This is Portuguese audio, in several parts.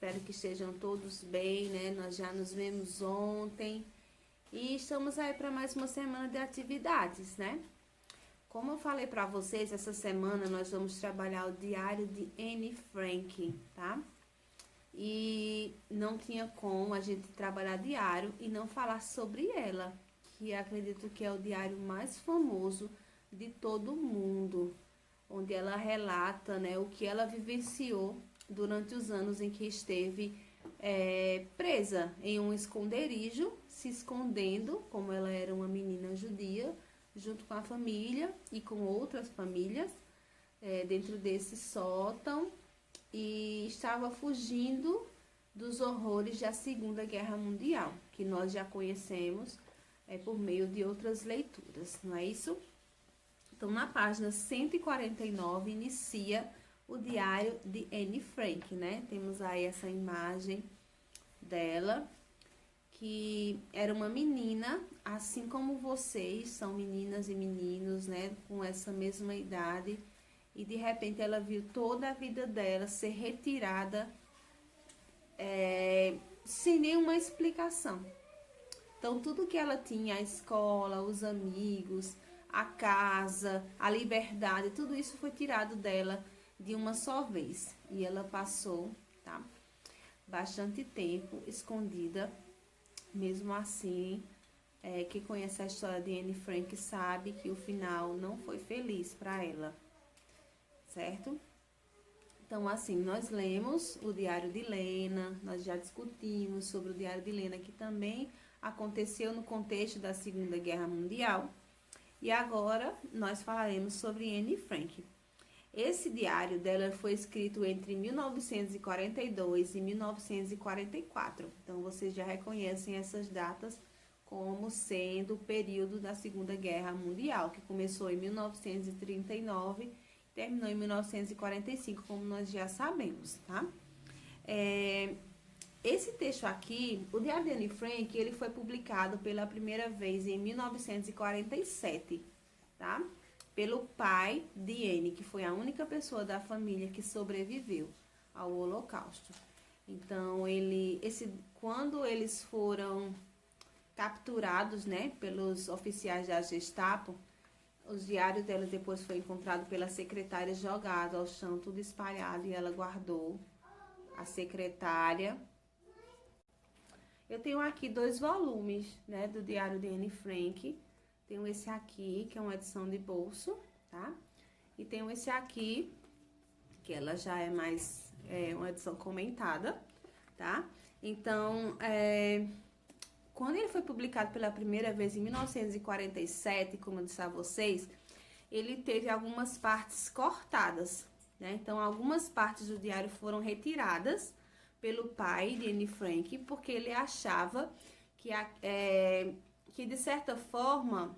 Espero que estejam todos bem, né? Nós já nos vemos ontem e estamos aí para mais uma semana de atividades, né? Como eu falei para vocês, essa semana nós vamos trabalhar o diário de Anne Frank, tá? E não tinha como a gente trabalhar diário e não falar sobre ela, que acredito que é o diário mais famoso de todo mundo, onde ela relata, né, o que ela vivenciou durante os anos em que esteve presa em um esconderijo, se escondendo, como ela era uma menina judia, junto com a família e com outras famílias, dentro desse sótão, e estava fugindo dos horrores da Segunda Guerra Mundial, que nós já conhecemos por meio de outras leituras, não é isso? Então, na página 149, inicia o diário de Anne Frank, né? Temos aí essa imagem dela, que era uma menina, assim como vocês, são meninas e meninos, né? Com essa mesma idade, e de repente ela viu toda a vida dela ser retirada sem nenhuma explicação. Então, tudo que ela tinha, a escola, os amigos, a casa, a liberdade, tudo isso foi tirado dela de uma só vez. E ela passou, tá, bastante tempo escondida. Mesmo assim, quem conhece a história de Anne Frank sabe que o final não foi feliz para ela, certo? Então, assim, nós lemos o Diário de Lena, nós já discutimos sobre o Diário de Lena, que também aconteceu no contexto da Segunda Guerra Mundial. E agora nós falaremos sobre Anne Frank. Esse diário dela foi escrito entre 1942 e 1944. Então, vocês já reconhecem essas datas como sendo o período da Segunda Guerra Mundial, que começou em 1939 e terminou em 1945, como nós já sabemos, tá? Esse texto aqui, o Diário de Anne Frank, ele foi publicado pela primeira vez em 1947, tá? Pelo pai de Anne, que foi a única pessoa da família que sobreviveu ao Holocausto. Então, quando eles foram capturados, né, pelos oficiais da Gestapo, os diários dela depois foi encontrado pela secretária jogado ao chão, tudo espalhado, e ela guardou. A secretária. Eu tenho aqui 2 volumes, né, do Diário de Anne Frank. Tenho esse aqui, que é uma edição de bolso, tá? E tenho esse aqui, que ela já é mais uma edição comentada, tá? Então, quando ele foi publicado pela primeira vez em 1947, como eu disse a vocês, ele teve algumas partes cortadas, né? Então, algumas partes do diário foram retiradas pelo pai de Anne Frank, porque ele achava que de certa forma,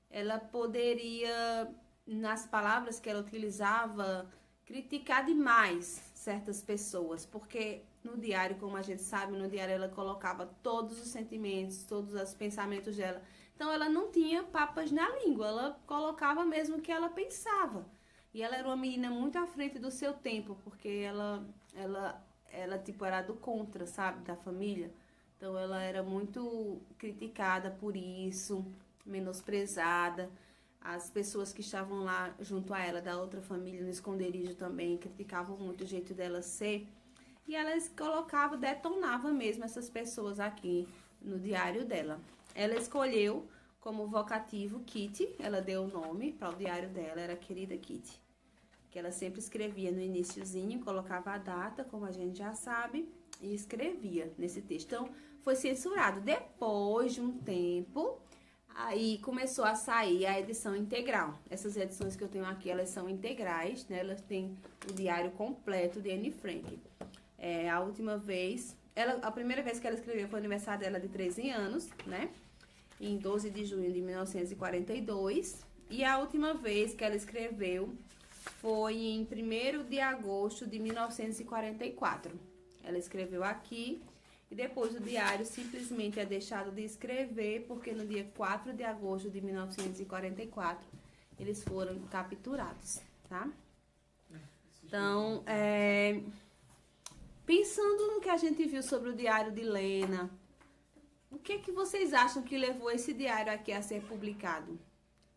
ela poderia, nas palavras que ela utilizava, criticar demais certas pessoas, porque no diário, como a gente sabe, no diário ela colocava todos os sentimentos, todos os pensamentos dela. Então, ela não tinha papas na língua, ela colocava mesmo o que ela pensava. E ela era uma menina muito à frente do seu tempo, porque ela tipo, era do contra, sabe, da família. Então, ela era muito criticada por isso, menosprezada. As pessoas que estavam lá junto a ela, da outra família, no esconderijo também, criticavam muito o jeito dela ser. E ela colocava, detonava mesmo essas pessoas aqui no diário dela. Ela escolheu como vocativo Kitty, ela deu o nome para o diário dela, era querida Kitty. Que ela sempre escrevia no iniciozinho, colocava a data, como a gente já sabe, e escrevia nesse texto. Então, foi censurado. Depois de um tempo, aí começou a sair a edição integral. Essas edições que eu tenho aqui, elas são integrais, né? Elas têm o diário completo de Anne Frank. A última vez, a primeira vez que ela escreveu foi o aniversário dela de 13 anos, né? Em 12 de junho de 1942. E a última vez que ela escreveu foi em 1º de agosto de 1944. Ela escreveu aqui e depois o diário simplesmente é deixado de escrever porque no dia 4 de agosto de 1944 eles foram capturados, tá? Então, Pensando no que a gente viu sobre o diário de Lena, o que é que vocês acham que levou esse diário aqui a ser publicado?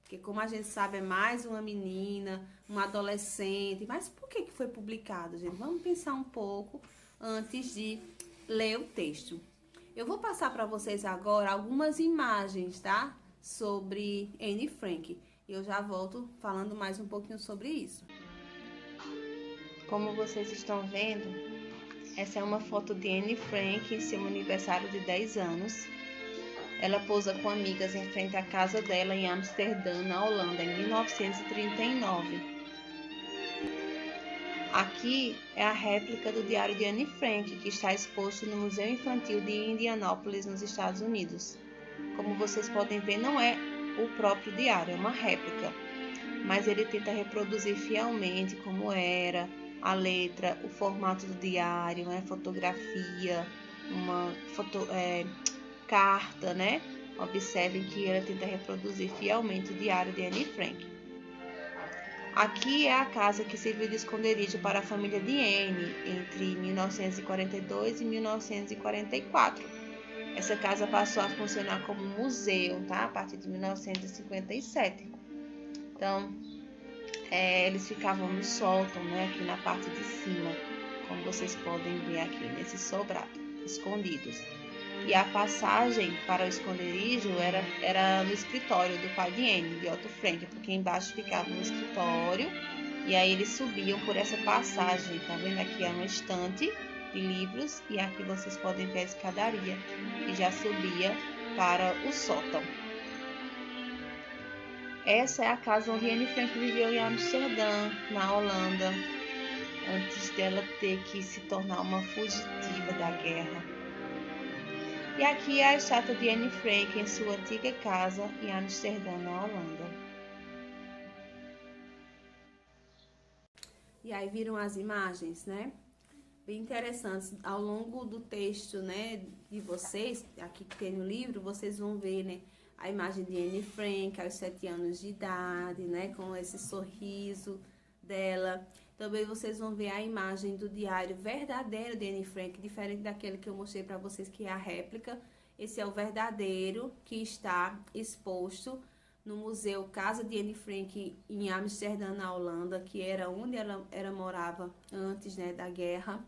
Porque, como a gente sabe, é mais uma menina, uma adolescente. Mas por que foi publicado, gente? Vamos pensar um pouco antes de ler o texto. Eu vou passar para vocês agora algumas imagens, tá? Sobre Anne Frank. E eu já volto falando mais um pouquinho sobre isso. Como vocês estão vendo, essa é uma foto de Anne Frank em seu aniversário de 10 anos. Ela posa com amigas em frente à casa dela em Amsterdã, na Holanda, em 1939. Aqui é a réplica do diário de Anne Frank, que está exposto no Museu Infantil de Indianápolis, nos Estados Unidos. Como vocês podem ver, não é o próprio diário, é uma réplica, mas ele tenta reproduzir fielmente como era a letra, o formato do diário, né? Fotografia, uma carta, né? Observem que ela tenta reproduzir fielmente o diário de Anne Frank. Aqui é a casa que serviu de esconderijo para a família de Anne entre 1942 e 1944. Essa casa passou a funcionar como museu, tá? A partir de 1957. Então, eles ficavam no sótão, né? Aqui na parte de cima, como vocês podem ver aqui nesse sobrado, escondidos. E a passagem para o esconderijo era no escritório do pai de Anne, de Otto Frank, porque embaixo ficava um escritório e aí eles subiam por essa passagem. Tá vendo? Aqui é uma estante de livros e aqui vocês podem ver a escadaria que já subia para o sótão. Essa é a casa onde Anne Frank viveu em Amsterdã, na Holanda, antes dela ter que se tornar uma fugitiva da guerra. E aqui é a estátua de Anne Frank em sua antiga casa em Amsterdã, na Holanda. E aí viram as imagens, né? Bem interessantes. Ao longo do texto, né, de vocês, aqui que tem no livro, vocês vão ver, né, a imagem de Anne Frank aos 7 anos de idade, né, com esse sorriso dela. Também vocês vão ver a imagem do diário verdadeiro de Anne Frank, diferente daquele que eu mostrei para vocês, que é a réplica. Esse é o verdadeiro, que está exposto no Museu Casa de Anne Frank, em Amsterdã, na Holanda, que era onde ela morava antes, né, da guerra.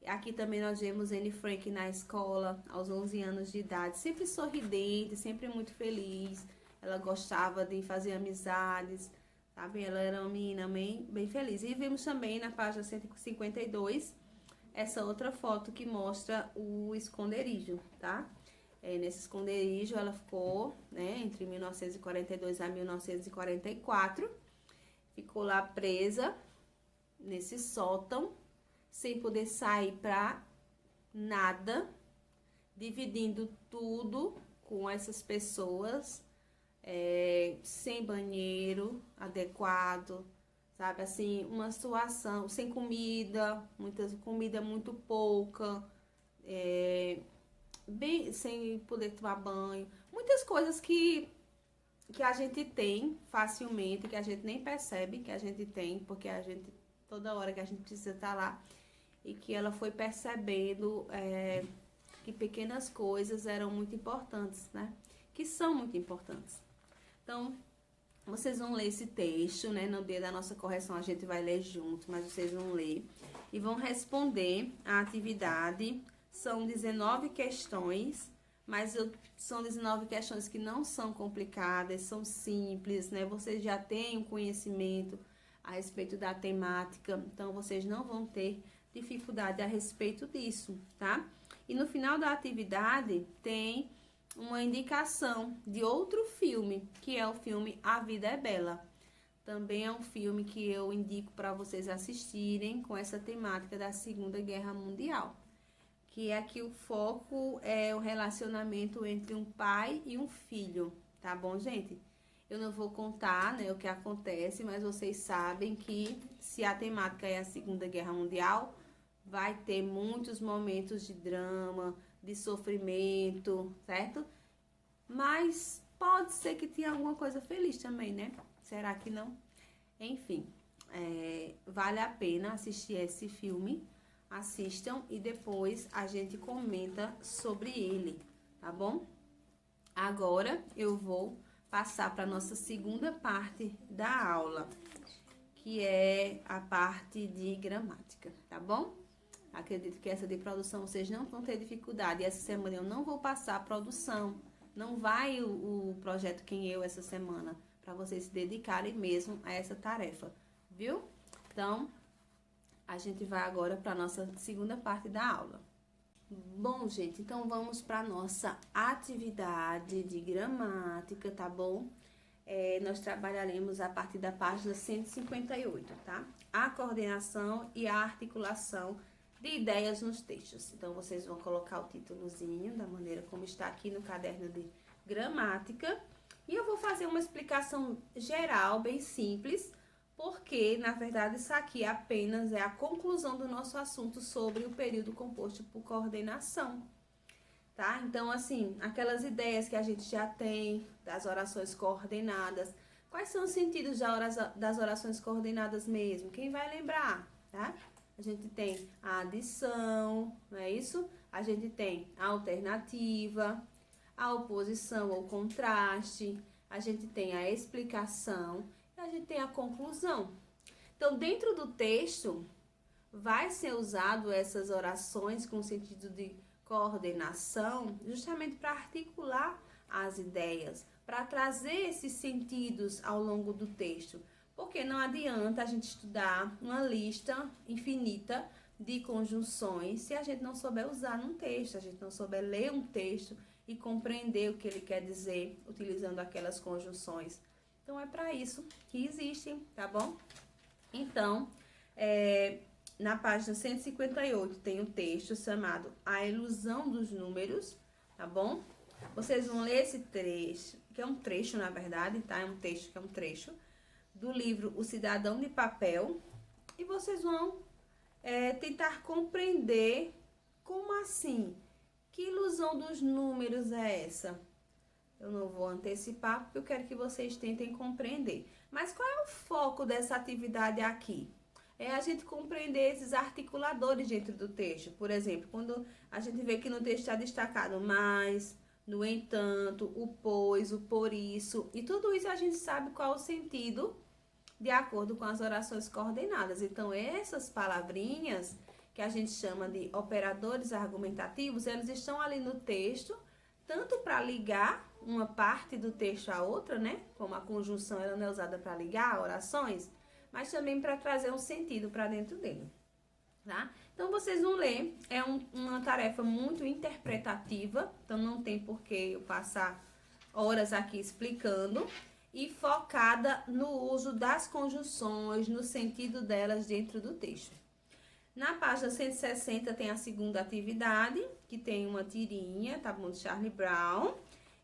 Aqui também nós vemos Anne Frank na escola, aos 11 anos de idade, sempre sorridente, sempre muito feliz. Ela gostava de fazer amizades, sabe? Ela era uma menina bem feliz. E vemos também na página 152 essa outra foto que mostra o esconderijo, tá? Nesse esconderijo ela ficou, né, entre 1942 a 1944. Ficou lá presa nesse sótão, sem poder sair pra nada, dividindo tudo com essas pessoas, sem banheiro adequado, sabe, assim, uma situação sem comida, comida muito pouca, bem sem poder tomar banho, muitas coisas que a gente tem facilmente, que a gente nem percebe que a gente tem, porque a gente, toda hora que a gente precisa estar lá, e que ela foi percebendo que pequenas coisas eram muito importantes, né? Que são muito importantes. Então, vocês vão ler esse texto, né? No dia da nossa correção a gente vai ler junto, mas vocês vão ler e vão responder a atividade. São 19 questões, mas são 19 questões que não são complicadas, são simples, né? Vocês já têm um conhecimento a respeito da temática, então vocês não vão ter dificuldade a respeito disso, tá? E no final da atividade tem uma indicação de outro filme, que é o filme A Vida é Bela. Também é um filme que eu indico para vocês assistirem, com essa temática da Segunda Guerra Mundial. Que aqui o foco é o relacionamento entre um pai e um filho, tá bom, gente? Eu não vou contar, né, o que acontece, mas vocês sabem que se a temática é a Segunda Guerra Mundial, vai ter muitos momentos de drama, de sofrimento, certo? Mas pode ser que tenha alguma coisa feliz também, né? Será que não? Enfim, vale a pena assistir esse filme, assistam e depois a gente comenta sobre ele, tá bom? Agora eu vou passar para nossa segunda parte da aula, que é a parte de gramática, tá bom? Acredito que essa de produção vocês não vão ter dificuldade. Essa semana eu não vou passar a produção, não vai o projeto Quem Eu essa semana, para vocês se dedicarem mesmo a essa tarefa, viu? Então, a gente vai agora para a nossa segunda parte da aula. Bom, gente, então vamos para a nossa atividade de gramática, tá bom? Nós trabalharemos a partir da página 158, tá? A coordenação e a articulação de ideias nos textos. Então, vocês vão colocar o títulozinho da maneira como está aqui no caderno de gramática. E eu vou fazer uma explicação geral, bem simples, porque, na verdade, isso aqui apenas é a conclusão do nosso assunto sobre o período composto por coordenação, tá? Então, assim, aquelas ideias que a gente já tem das orações coordenadas. Quais são os sentidos das orações coordenadas mesmo? Quem vai lembrar, tá? A gente tem a adição, não é isso? A gente tem a alternativa, a oposição ou contraste, a gente tem a explicação e a gente tem a conclusão. Então, dentro do texto, vai ser usado essas orações com sentido de coordenação, justamente para articular as ideias, para trazer esses sentidos ao longo do texto. Porque não adianta a gente estudar uma lista infinita de conjunções se a gente não souber usar num texto, a gente não souber ler um texto e compreender o que ele quer dizer utilizando aquelas conjunções. Então, é para isso que existem, tá bom? Então, na página 158 tem um texto chamado A Ilusão dos Números, tá bom? Vocês vão ler esse trecho, que é um trecho, na verdade, tá? É um texto que é um trecho do livro O Cidadão de Papel, e vocês vão tentar compreender como assim, que ilusão dos números é essa? Eu não vou antecipar porque eu quero que vocês tentem compreender. Mas qual é o foco dessa atividade aqui? É a gente compreender esses articuladores dentro do texto. Por exemplo, quando a gente vê que no texto está destacado mais, no entanto, o pois, o por isso, e tudo isso a gente sabe qual é o sentido de acordo com as orações coordenadas. Então, essas palavrinhas que a gente chama de operadores argumentativos, eles estão ali no texto, tanto para ligar uma parte do texto à outra, né? Como a conjunção ela não é usada para ligar orações, mas também para trazer um sentido para dentro dele, tá? Então, vocês vão ler, é uma tarefa muito interpretativa, então não tem por que eu passar horas aqui explicando, e focada no uso das conjunções, no sentido delas dentro do texto. Na página 160 tem a segunda atividade, que tem uma tirinha, tá bom, de Charlie Brown.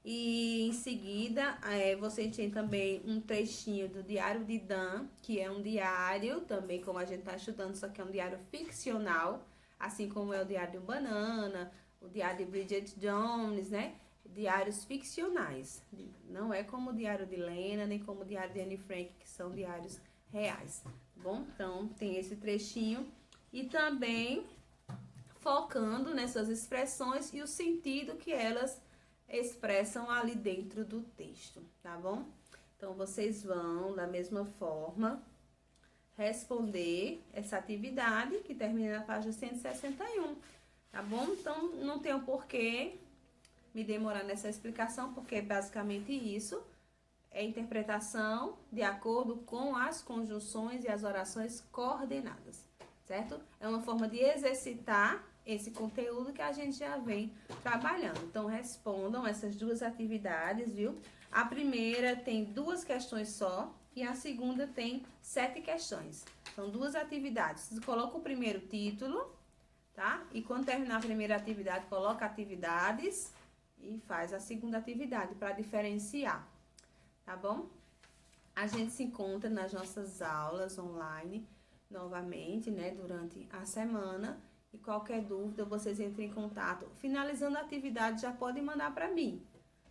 E em seguida, você tem também um trechinho do Diário de Dan, que é um diário, também como a gente está estudando, só que é um diário ficcional, assim como é o Diário de um Banana, o Diário de Bridget Jones, né? Diários ficcionais. Não é como o Diário de Lena, nem como o Diário de Anne Frank, que são diários reais, tá bom? Então, tem esse trechinho. E também focando nessas expressões e o sentido que elas expressam ali dentro do texto, tá bom? Então, vocês vão, da mesma forma, responder essa atividade que termina na página 161, tá bom? Então, não tem o porquê me demorar nessa explicação, porque é basicamente isso, é interpretação de acordo com as conjunções e as orações coordenadas, certo? É uma forma de exercitar esse conteúdo que a gente já vem trabalhando. Então, respondam essas duas atividades, viu? A primeira tem 2 questões só e a segunda tem 7 questões. São 2 atividades. Você coloca o primeiro título, tá? E quando terminar a primeira atividade, coloca atividades e faz a segunda atividade para diferenciar, tá bom? A gente se encontra nas nossas aulas online novamente, né, durante a semana. E qualquer dúvida, vocês entrem em contato. Finalizando a atividade, já podem mandar para mim.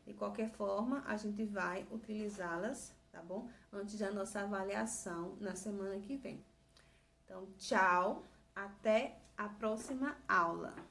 De qualquer forma, a gente vai utilizá-las, tá bom? Antes da nossa avaliação na semana que vem. Então, tchau, até a próxima. próxima aula.